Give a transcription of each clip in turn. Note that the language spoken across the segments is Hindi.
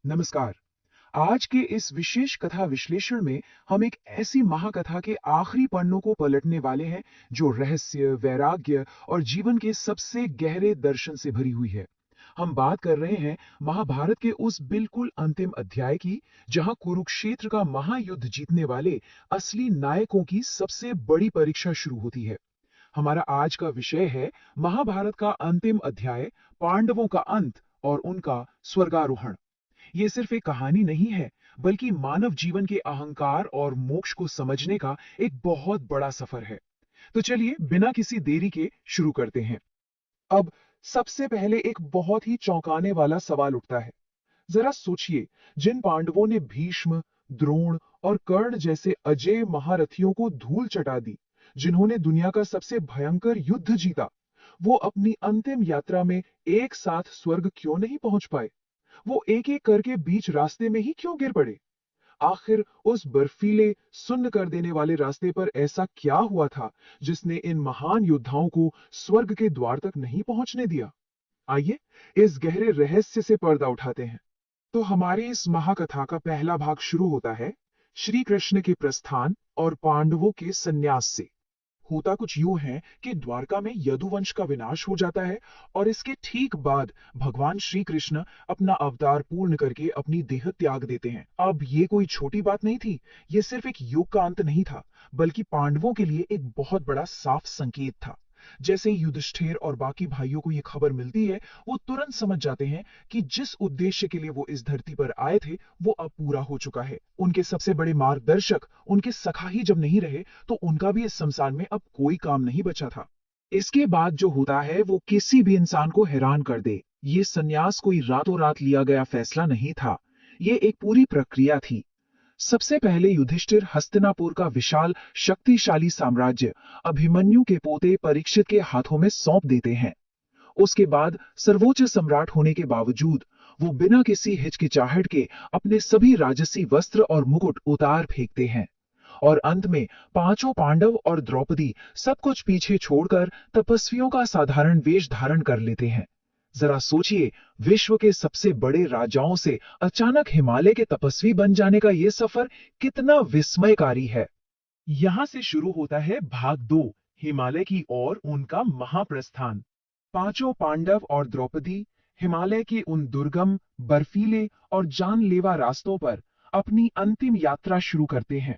नमस्कार। आज के इस विशेष कथा विश्लेषण में हम एक ऐसी महाकथा के आखिरी पन्नों को पलटने वाले हैं जो रहस्य, वैराग्य और जीवन के सबसे गहरे दर्शन से भरी हुई है। हम बात कर रहे हैं महाभारत के उस बिल्कुल अंतिम अध्याय की, जहां कुरुक्षेत्र का महायुद्ध जीतने वाले असली नायकों की सबसे बड़ी परीक्षा शुरू होती है। हमारा आज का विषय है महाभारत का अंतिम अध्याय, पांडवों का अंत और उनका स्वर्गारोहण। ये सिर्फ एक कहानी नहीं है, बल्कि मानव जीवन के अहंकार और मोक्ष को समझने का एक बहुत बड़ा सफर है। तो चलिए बिना किसी देरी के शुरू करते हैं। अब सबसे पहले एक बहुत ही चौंकाने वाला सवाल उठता है। जरा सोचिए, जिन पांडवों ने भीष्म, द्रोण और कर्ण जैसे अजेय महारथियों को धूल चटा दी, जिन्होंने दुनिया का सबसे भयंकर युद्ध जीता, वो अपनी अंतिम यात्रा में एक साथ स्वर्ग क्यों नहीं पहुंच पाए? वो एक एक करके बीच रास्ते में ही क्यों गिर पड़े? आखिर उस बर्फीले, सुन्न कर देने वाले रास्ते पर ऐसा क्या हुआ था जिसने इन महान योद्धाओं को स्वर्ग के द्वार तक नहीं पहुंचने दिया? आइए इस गहरे रहस्य से पर्दा उठाते हैं। तो हमारे इस महाकथा का पहला भाग शुरू होता है श्री कृष्ण के प्रस्थान और पांडवों के संन्यास से। होता कुछ यूं है कि द्वारका में यदुवंश का विनाश हो जाता है और इसके ठीक बाद भगवान श्री कृष्ण अपना अवतार पूर्ण करके अपनी देह त्याग देते हैं। अब ये कोई छोटी बात नहीं थी। ये सिर्फ एक युग का अंत नहीं था, बल्कि पांडवों के लिए एक बहुत बड़ा साफ संकेत था। जैसे ही युधिष्ठिर और बाकी भाइयों को ये खबर मिलती है, वो तुरंत समझ जाते हैं कि जिस उद्देश्य के लिए वो इस धरती पर आए थे, वो अब पूरा हो चुका है। उनके सबसे बड़े मार्गदर्शक, उनके सखा ही जब नहीं रहे, तो उनका भी इस संसार में अब कोई काम नहीं बचा था। इसके बाद जो होता है वो किसी भी इंसान को हैरान कर दे। ये संन्यास कोई रातों रात लिया गया फैसला नहीं था। ये एक पूरी प्रक्रिया थी। सबसे पहले युधिष्ठिर हस्तिनापुर का विशाल शक्तिशाली साम्राज्य अभिमन्यु के पोते परीक्षित के हाथों में सौंप देते हैं। उसके बाद सर्वोच्च सम्राट होने के बावजूद वो बिना किसी हिचकिचाहट के अपने सभी राजसी वस्त्र और मुकुट उतार फेंकते हैं और अंत में पांचों पांडव और द्रौपदी सब कुछ पीछे छोड़कर तपस्वियों का साधारण वेश धारण कर लेते हैं। जरा सोचिए, विश्व के सबसे बड़े राजाओं से अचानक हिमालय के तपस्वी बन जाने का यह सफर कितना विस्मयकारी है। यहां से शुरू होता है भाग 2, हिमालय की ओर उनका महाप्रस्थान। पांचों पांडव और द्रौपदी हिमालय के उन दुर्गम, बर्फीले और जानलेवा रास्तों पर अपनी अंतिम यात्रा शुरू करते हैं।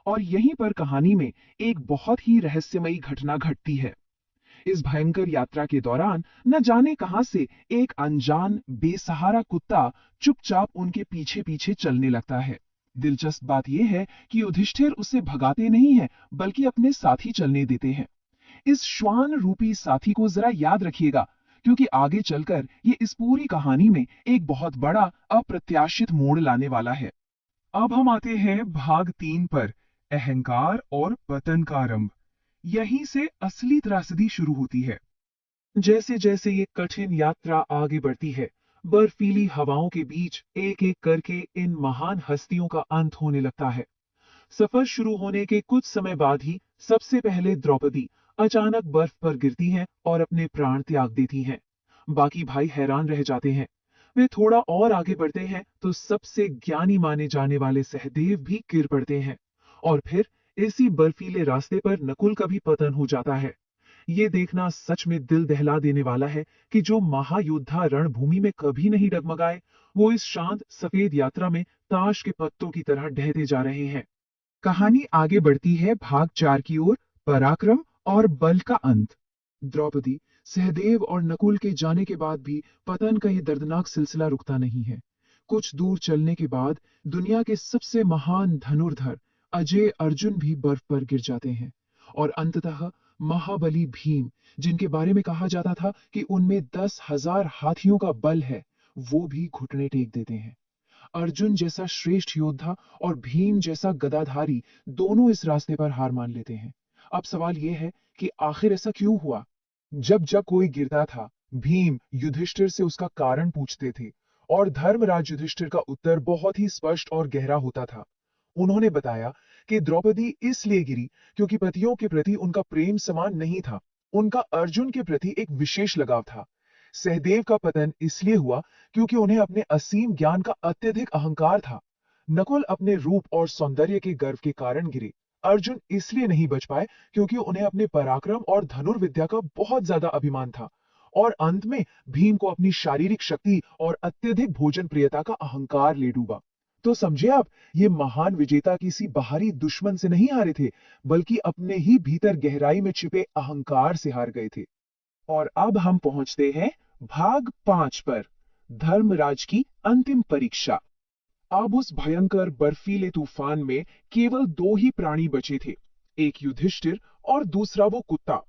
और यहीं पर कहानी में एक बहुत ही रहस्यमयी घटना घटती है। इस भयंकर यात्रा के दौरान न जाने कहां से एक अनजान, बेसहारा कुत्ता चुपचाप उनके पीछे पीछे चलने लगता है। दिलचस्प बात यह है कि युधिष्ठिर उसे भगाते नहीं हैं, बल्कि अपने साथ ही चलने देते हैं। इस श्वान रूपी साथी को जरा याद रखिएगा, क्योंकि आगे चलकर ये इस पूरी कहानी में एक बहुत बड़ा अप्रत्याशित मोड़ लाने वाला है। अब हम आते हैं भाग 3 पर, अहंकार और पतन का आरंभ। यहीं से असली त्रासदी शुरू होती है। जैसे जैसे ये कठिन यात्रा आगे बढ़ती है, बर्फीली हवाओं के बीच एक एक करके इन महान हस्तियों का अंत होने लगता है। सफर शुरू होने के कुछ समय बाद ही सबसे पहले द्रौपदी अचानक बर्फ पर गिरती हैं और अपने प्राण त्याग देती हैं। बाकी भाई हैरान रह जाते हैं। वे थोड़ा और आगे बढ़ते हैं तो सबसे ज्ञानी माने जाने वाले सहदेव भी गिर पड़ते हैं। और फिर इसी बर्फीले रास्ते पर नकुल का भी पतन हो जाता है। ये देखना सच में दिल दहला देने वाला है कि जो महायोद्धा रणभूमि में कभी नहीं डगमगाए, वो इस शांत सफेद यात्रा में ताश के पत्तों की तरह ढहते जा रहे हैं। कहानी आगे बढ़ती है भाग 4 की ओर, पराक्रम और बल का अंत। द्रौपदी, सहदेव और नकुल के जाने के बाद भी पतन का यह दर्दनाक सिलसिला रुकता नहीं है। कुछ दूर चलने के बाद दुनिया के सबसे महान धनुर्धर अजय अर्जुन भी बर्फ पर गिर जाते हैं और अंततः महाबली भीम, जिनके बारे में कहा जाता था कि उनमें 10,000 हाथियों का बल है, वो भी घुटने टेक देते हैं। अर्जुन जैसा श्रेष्ठ योद्धा और भीम जैसा गदाधारी दोनों इस रास्ते पर हार मान लेते हैं। अब सवाल यह है कि आखिर ऐसा क्यों हुआ? जब जब कोई गिरता था, भीम युधिष्ठिर से उसका कारण पूछते थे और धर्मराज युधिष्ठिर का उत्तर बहुत ही स्पष्ट और गहरा होता था। उन्होंने बताया कि द्रौपदी इसलिए गिरी क्योंकि पतियों के प्रति उनका प्रेम समान नहीं था। उनका अर्जुन के प्रति एक विशेष लगाव था। सहदेव का पतन इसलिए हुआ क्योंकि उन्हें अपने असीम ज्ञान का अत्यधिक अहंकार था। नकुल अपने रूप और सौंदर्य के गर्व के कारण गिरे। अर्जुन इसलिए नहीं बच पाए क्योंकि उन्हें अपने पराक्रम और धनुर्विद्या का बहुत ज्यादा अभिमान था। और अंत में भीम को अपनी शारीरिक शक्ति और अत्यधिक भोजन प्रियता का अहंकार ले डूबा। तो समझे आप, ये महान विजेता किसी बाहरी दुश्मन से नहीं हारे थे, बल्कि अपने ही भीतर गहराई में छिपे अहंकार से हार गए थे। और अब हम पहुंचते हैं भाग 5 पर, धर्मराज की अंतिम परीक्षा। अब उस भयंकर बर्फीले तूफान में केवल 2 ही प्राणी बचे थे, एक युधिष्ठिर और दूसरा वो कुत्ता।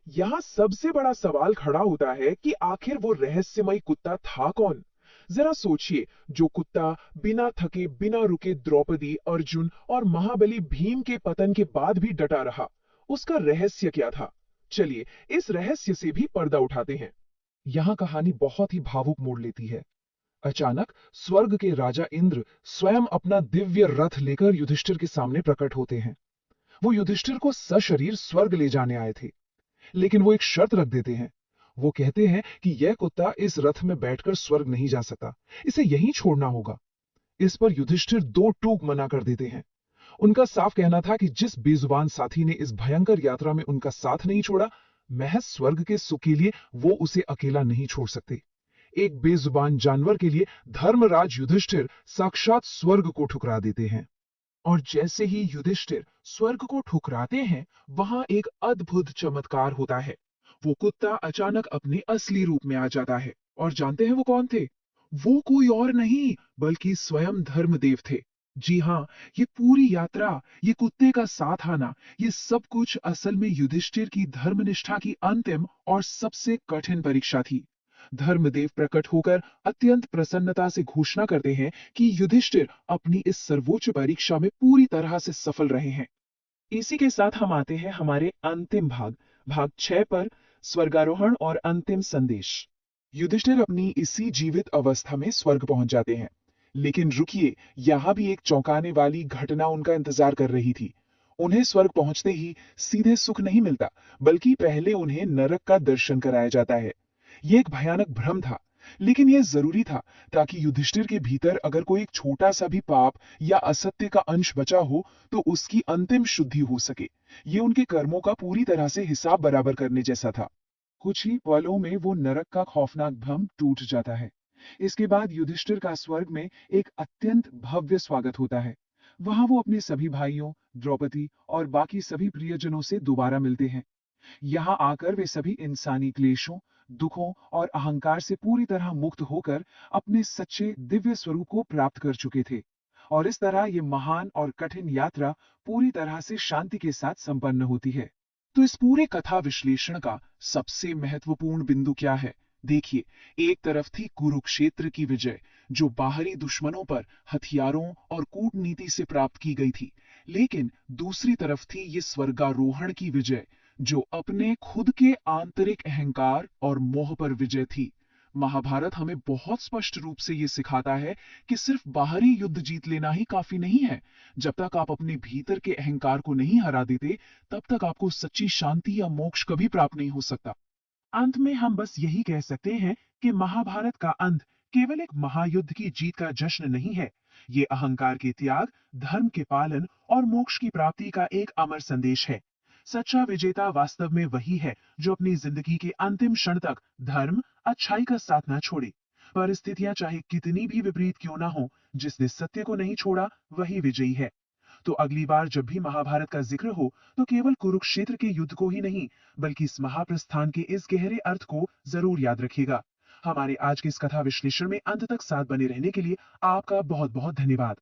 यहाँ सबसे बड़ा सवाल खड़ा होता है कि आखिर वो रहस्यमय कुत्ता था कौन? जरा सोचिए, जो कुत्ता बिना थके बिना रुके द्रौपदी, अर्जुन और महाबली भीम के पतन के बाद भी डटा रहा, उसका रहस्य क्या था? चलिए इस रहस्य से भी पर्दा उठाते हैं। यहाँ कहानी बहुत ही भावुक मोड़ लेती है। अचानक स्वर्ग के राजा इंद्र स्वयं अपना दिव्य रथ लेकर युधिष्ठिर के सामने प्रकट होते हैं। वो युधिष्ठिर को सशरीर स्वर्ग ले जाने आए थे, लेकिन वो एक शर्त रख देते हैं। वो कहते हैं कि यह कुत्ता इस रथ में बैठकर स्वर्ग नहीं जा सकता, इसे यहीं छोड़ना होगा। इस पर युधिष्ठिर 2 टूक मना कर देते हैं। उनका साफ कहना था कि जिस बेजुबान साथी ने इस भयंकर यात्रा में उनका साथ नहीं छोड़ा, महज स्वर्ग के सुख के लिए वो उसे अकेला नहीं छोड़ सकते। एक बेजुबान जानवर के लिए धर्मराज युधिष्ठिर साक्षात स्वर्ग को ठुकरा देते हैं। और जैसे ही युधिष्ठिर स्वर्ग को ठुकराते हैं, वहां एक अद्भुत चमत्कार होता है। वो कुत्ता अचानक अपने असली रूप में आ जाता है। और जानते हैं वो कौन थे? वो कोई और नहीं बल्कि स्वयं धर्मदेव थे। जी हाँ, ये पूरी यात्रा, ये कुत्ते का साथ आना, ये सब कुछ असल में युधिष्ठिर की धर्मनिष्ठा की अंतिम और सबसे कठिन परीक्षा थी। धर्मदेव प्रकट होकर अत्यंत प्रसन्नता से घोषणा करते हैं कि युधिष्ठिर अपनी इस सर्वोच्च परीक्षा में पूरी तरह से सफल रहे हैं। इसी के साथ हम आते हैं हमारे अंतिम भाग, भाग 6 पर, स्वर्गारोहण और अंतिम संदेश। युधिष्ठिर अपनी इसी जीवित अवस्था में स्वर्ग पहुंच जाते हैं। लेकिन रुकिए, यहां भी एक चौंकाने वाली घटना उनका इंतजार कर रही थी। उन्हें स्वर्ग पहुंचते ही सीधे सुख नहीं मिलता, बल्कि पहले उन्हें नरक का दर्शन कराया जाता है। यह एक भयानक भ्रम था, लेकिन यह जरूरी था, ताकि युधिष्ठिर के भीतर अगर कोई एक छोटा सा भी पाप या असत्य का अंश बचा हो तो उसकी अंतिम शुद्धि हो सके। ये उनके कर्मों का पूरी तरह से हिसाब बराबर करने जैसा था। कुछ ही पलों में वो नरक का खौफनाक भ्रम टूट जाता है। इसके बाद युधिष्ठिर का स्वर्ग में एक अत्यंत भव्य स्वागत होता है। वहां वो अपने सभी भाइयों, द्रौपदी और बाकी सभी प्रियजनों से दोबारा मिलते हैं। यहाँ आकर वे सभी इंसानी क्लेशों, दुखों और अहंकार से पूरी तरह मुक्त होकर अपने सच्चे दिव्य स्वरूप को प्राप्त कर चुके थे। और इस तरह ये महान और कठिन यात्रा पूरी तरह से शांति के साथ संपन्न होती है। तो इस पूरे कथा विश्लेषण का सबसे महत्वपूर्ण बिंदु क्या है? देखिए, एक तरफ थी कुरुक्षेत्र की विजय, जो बाहरी दुश्मनों पर हथियारों और कूटनीति से प्राप्त की गई थी। लेकिन दूसरी तरफ थी ये स्वर्गारोहण की विजय, जो अपने खुद के आंतरिक अहंकार और मोह पर विजय थी। महाभारत हमें बहुत स्पष्ट रूप से ये सिखाता है कि सिर्फ बाहरी युद्ध जीत लेना ही काफी नहीं है। जब तक आप अपने भीतर के अहंकार को नहीं हरा देते, तब तक आपको सच्ची शांति या मोक्ष कभी प्राप्त नहीं हो सकता। अंत में हम बस यही कह सकते हैं कि महाभारत का अंत केवल एक महायुद्ध की जीत का जश्न नहीं है। ये अहंकार के त्याग, धर्म के पालन और मोक्ष की प्राप्ति का एक अमर संदेश है। सच्चा विजेता वास्तव में वही है जो अपनी जिंदगी के अंतिम क्षण तक धर्म, अच्छाई का साथ न छोड़े। परिस्थितियां चाहे कितनी भी विपरीत क्यों ना हो, जिसने सत्य को नहीं छोड़ा वही विजयी है। तो अगली बार जब भी महाभारत का जिक्र हो, तो केवल कुरुक्षेत्र के युद्ध को ही नहीं, बल्कि इस महाप्रस्थान के इस गहरे अर्थ को जरूर याद रखिएगा। हमारे आज के इस कथा विश्लेषण में अंत तक साथ बने रहने के लिए आपका बहुत बहुत धन्यवाद।